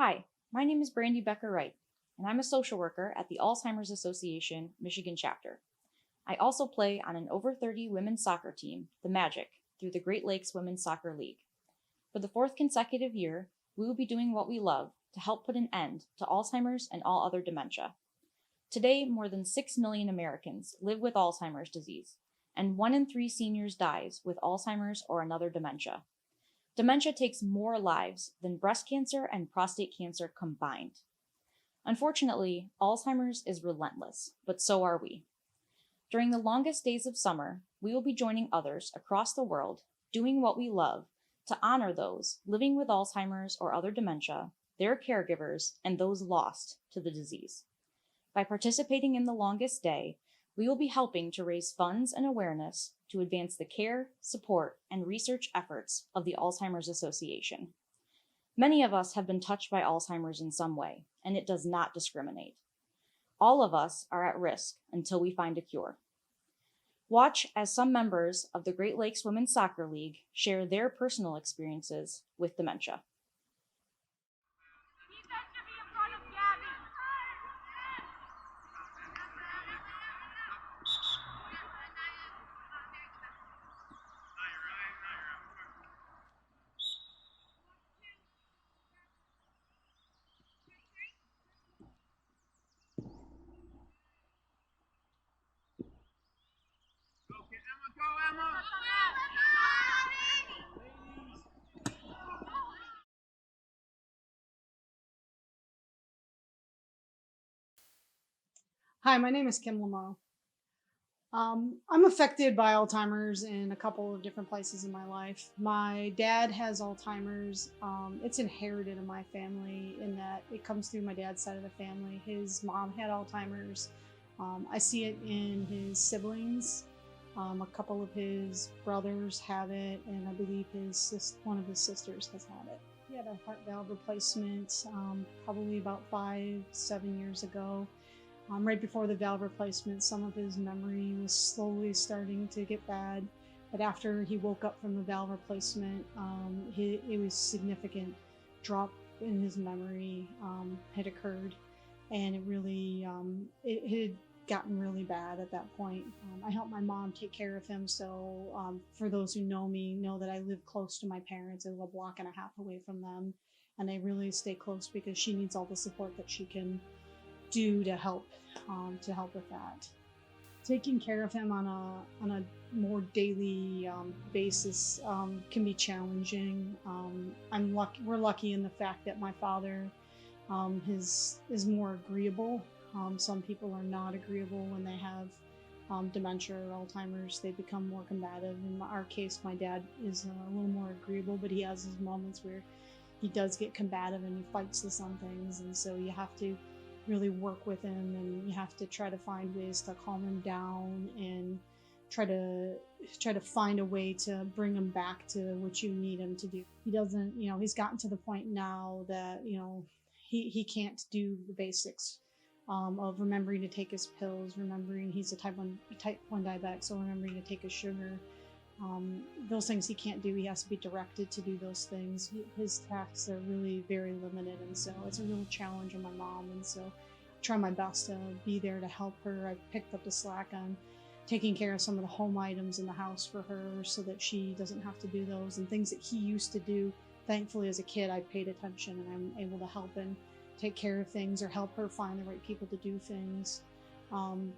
Hi, my name is Brandy Becker-Wright, and I'm a social worker at the Alzheimer's Association Michigan chapter. I also play on an over 30 women's soccer team, the Magic, through the Great Lakes Women's Soccer League. For the fourth consecutive year, we will be doing what we love to help put an end to Alzheimer's and all other dementia. Today, more than 6 million Americans live with Alzheimer's disease, and 1 in 3 seniors dies with Alzheimer's or another dementia. Dementia takes more lives than breast cancer and prostate cancer combined. Unfortunately, Alzheimer's is relentless, but so are we. During the longest days of summer, we will be joining others across the world doing what we love to honor those living with Alzheimer's or other dementia, their caregivers, and those lost to the disease. By participating in the longest day, we will be helping to raise funds and awareness to advance the care, support, and research efforts of the Alzheimer's Association. Many of us have been touched by Alzheimer's in some way, and it does not discriminate. All of us are at risk until we find a cure. Watch as some members of the Great Lakes Women's Soccer League share their personal experiences with dementia. Hi, my name is Kim Lamo. I'm affected by Alzheimer's in a couple of different places in my life. My dad has Alzheimer's. It's inherited in my family in that it comes through my dad's side of the family. His mom had Alzheimer's. I see it in his siblings. A couple of his brothers have it, and I believe one of his sisters has had it. He had a heart valve replacement probably about 5-7 years ago. Right before the valve replacement, some of his memory was slowly starting to get bad. But after he woke up from the valve replacement, it was significant drop in his memory had occurred, and it really it had gotten really bad at that point. I helped my mom take care of him, so for those who know me, know that I live close to my parents. I live a block and a half away from them, and I really stay close because she needs all the support that she can do to help with that. Taking care of him on a more daily basis can be challenging. We're lucky in the fact that my father is more agreeable. Some people are not agreeable when they have dementia or Alzheimer's. They become more combative. In our case, my dad is a little more agreeable, but he has his moments where he does get combative and he fights us on things, and so you have to really work with him, and you have to try to find ways to calm him down and try to find a way to bring him back to what you need him to do. He doesn't, he's gotten to the point now that, he can't do the basics of remembering to take his pills, remembering he's a type 1 diabetic, so remembering to take his sugar. Those things he can't do. He has to be directed to do those things. His tasks are really very limited, and so it's a real challenge on my mom, and so I try my best to be there to help her. I picked up the slack on taking care of some of the home items in the house for her so that she doesn't have to do those, and things that he used to do. Thankfully, as a kid, I paid attention, and I'm able to help and take care of things or help her find the right people to do things.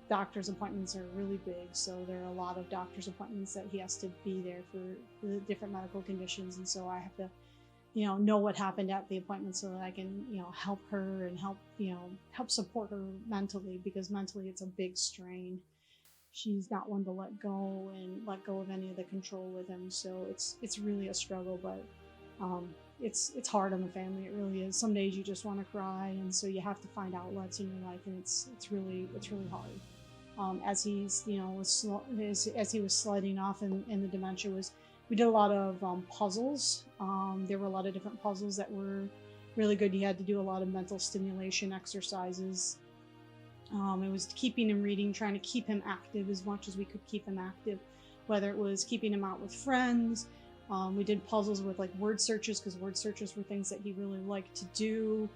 Doctor's appointments are really big, so there are a lot of doctor's appointments that he has to be there for the different medical conditions, and so I have to know what happened at the appointment so that I can help her and help support her mentally, because mentally it's a big strain. She's not one to let go of any of the control with him, so it's really a struggle, but it's hard on the family. It really is. Some days you just want to cry, and so you have to find outlets in your life, and it's really hard. As he's as he was sliding off, and the dementia was, we did a lot of puzzles. There were a lot of different puzzles that were really good. You had to do a lot of mental stimulation exercises. It was keeping him reading, trying to keep him active as much as we could keep him active, whether it was keeping him out with friends, We did puzzles with like word searches, because word searches were things that he really liked to do.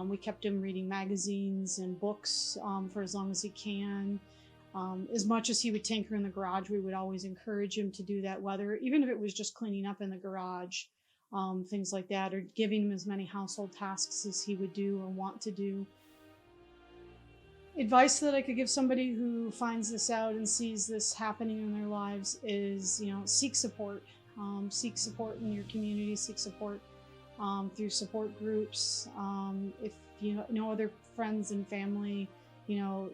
We kept him reading magazines and books for as long as he can. As much as he would tinker in the garage, we would always encourage him to do that, whether even if it was just cleaning up in the garage, things like that, or giving him as many household tasks as he would do or want to do. Advice that I could give somebody who finds this out and sees this happening in their lives is, seek support. Seek support in your community, seek support through support groups. If you know other friends and family,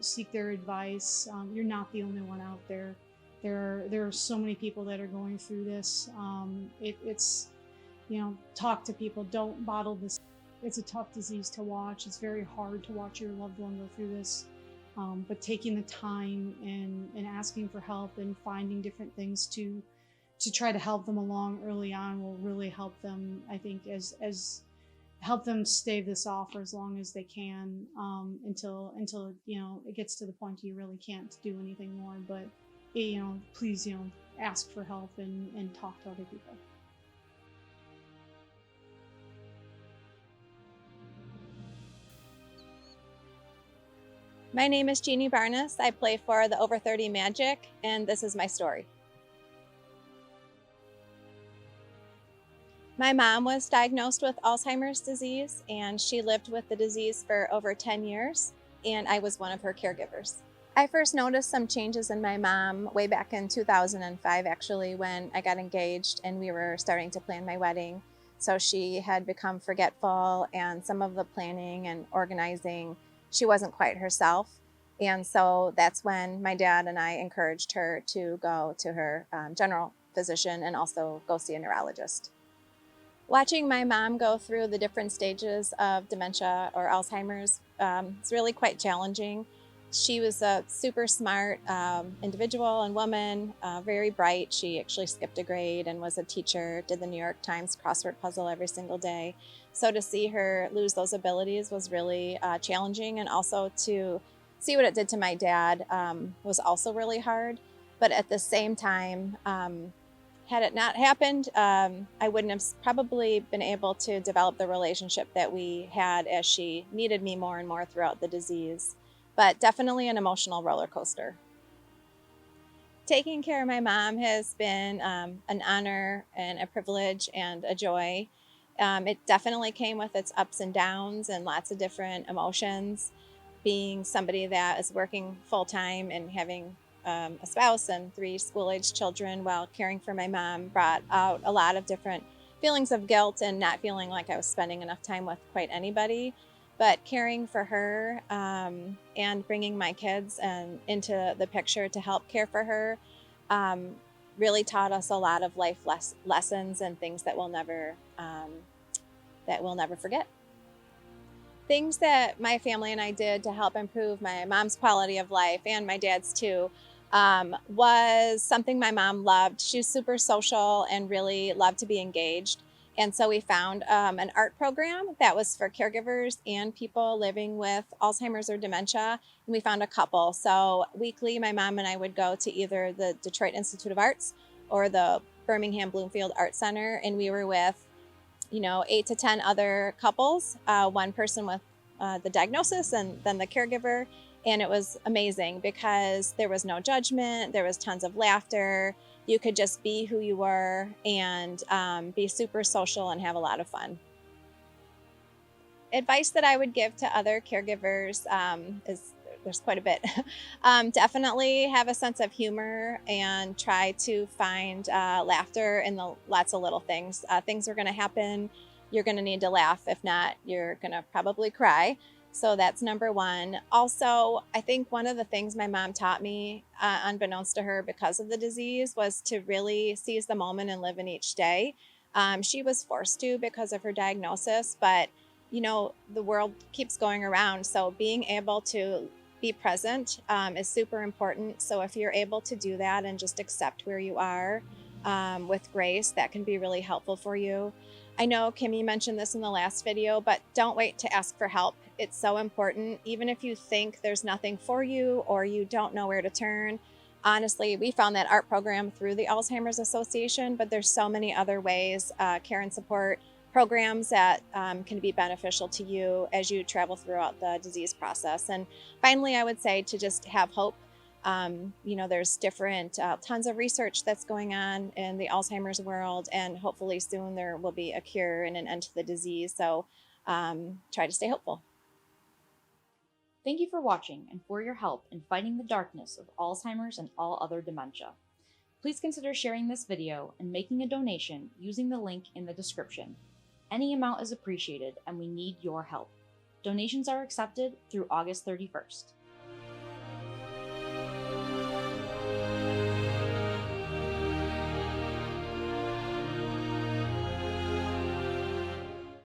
seek their advice. You're not the only one out there. There are so many people that are going through this. It's talk to people. Don't bottle this. It's a tough disease to watch. It's very hard to watch your loved one go through this. But taking the time and asking for help and finding different things to try to help them along early on will really help them, I think, as help them stave this off for as long as they can, until it gets to the point you really can't do anything more. But please ask for help and talk to other people. My name is Jeannie Barnes. I play for the Over 30 Magic, and this is my story. My mom was diagnosed with Alzheimer's disease, and she lived with the disease for over 10 years, and I was one of her caregivers. I first noticed some changes in my mom way back in 2005, actually, when I got engaged and we were starting to plan my wedding. So she had become forgetful, and some of the planning and organizing, she wasn't quite herself. And so that's when my dad and I encouraged her to go to her general physician and also go see a neurologist. Watching my mom go through the different stages of dementia or Alzheimer's is really quite challenging. She was a super smart individual and woman, very bright. She actually skipped a grade and was a teacher, did the New York Times crossword puzzle every single day. So to see her lose those abilities was really challenging, and also to see what it did to my dad was also really hard. But at the same time, had it not happened, I wouldn't have probably been able to develop the relationship that we had, as she needed me more and more throughout the disease. But definitely an emotional roller coaster. Taking care of my mom has been an honor and a privilege and a joy. It definitely came with its ups and downs and lots of different emotions. Being somebody that is working full-time and having a spouse and 3 school-aged children while caring for my mom brought out a lot of different feelings of guilt and not feeling like I was spending enough time with quite anybody. But caring for her and bringing my kids into the picture to help care for her really taught us a lot of life lessons and things that we'll never forget. Things that my family and I did to help improve my mom's quality of life, and my dad's too, was something my mom loved. She was super social and really loved to be engaged. And so we found an art program that was for caregivers and people living with Alzheimer's or dementia. And we found a couple. So weekly, my mom and I would go to either the Detroit Institute of Arts or the Birmingham Bloomfield Art Center. And we were with, 8 to 10 other couples, one person with the diagnosis and then the caregiver. And it was amazing because there was no judgment. There was tons of laughter. You could just be who you were and be super social and have a lot of fun. Advice that I would give to other caregivers is, there's quite a bit. Definitely have a sense of humor and try to find laughter in the lots of little things. Things are going to happen. You're going to need to laugh. If not, you're going to probably cry. So that's number one. Also, I think one of the things my mom taught me, unbeknownst to her because of the disease, was to really seize the moment and live in each day. She was forced to because of her diagnosis, but the world keeps going around. So being able to be present is super important. So if you're able to do that and just accept where you are with grace, that can be really helpful for you. I know Kimmy mentioned this in the last video, but don't wait to ask for help. It's so important. Even if you think there's nothing for you or you don't know where to turn, Honestly, we found that art program through the Alzheimer's Association, but there's so many other ways, care and support programs that can be beneficial to you as you travel throughout the disease process. And finally, I would say to just have hope. There's different tons of research that's going on in the Alzheimer's world, and hopefully soon there will be a cure and an end to the disease. So try to stay hopeful. Thank you for watching and for your help in fighting the darkness of Alzheimer's and all other dementia. Please consider sharing this video and making a donation using the link in the description. Any amount is appreciated and we need your help. Donations are accepted through August 31st.